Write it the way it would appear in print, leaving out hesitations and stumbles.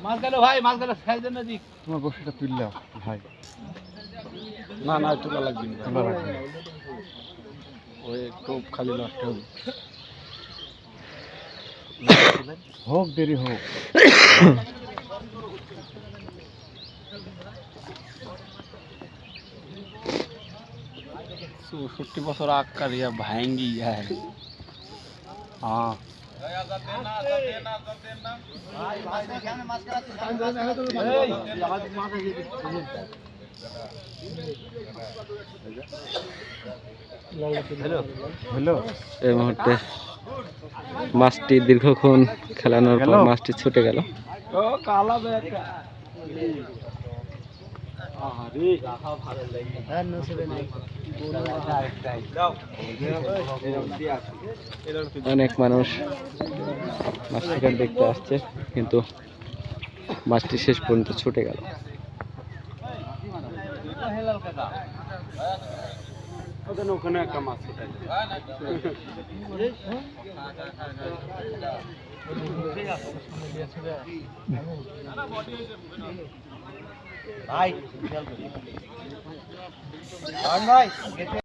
মাছ গেল ভাই, মাছ গেল খাই দেন না জি। তোমার বসিটা তুললা ভাই? না না, তোলা লাগবে না, তোলা লাগবে না। ওই একটু খালি নষ্ট হবে। হোক দেরি হোক। 64 বছর आग का रिया भाएंगी है। हाँ হ্যালো, এই মুহূর্তে মাছটি দীর্ঘক্ষণ খেলানোর পর মাছটি ছুটে গেল। ओ काला बेटा আরে রাখা ভালো লাগে হ্যাঁ নসবে নাই অনেক মানুষ মাছ শিকার দেখতে আসছে, কিন্তু মাছটি শেষ পর্যন্ত ছুটে গেল। ওখানে একটা মাছ ভাই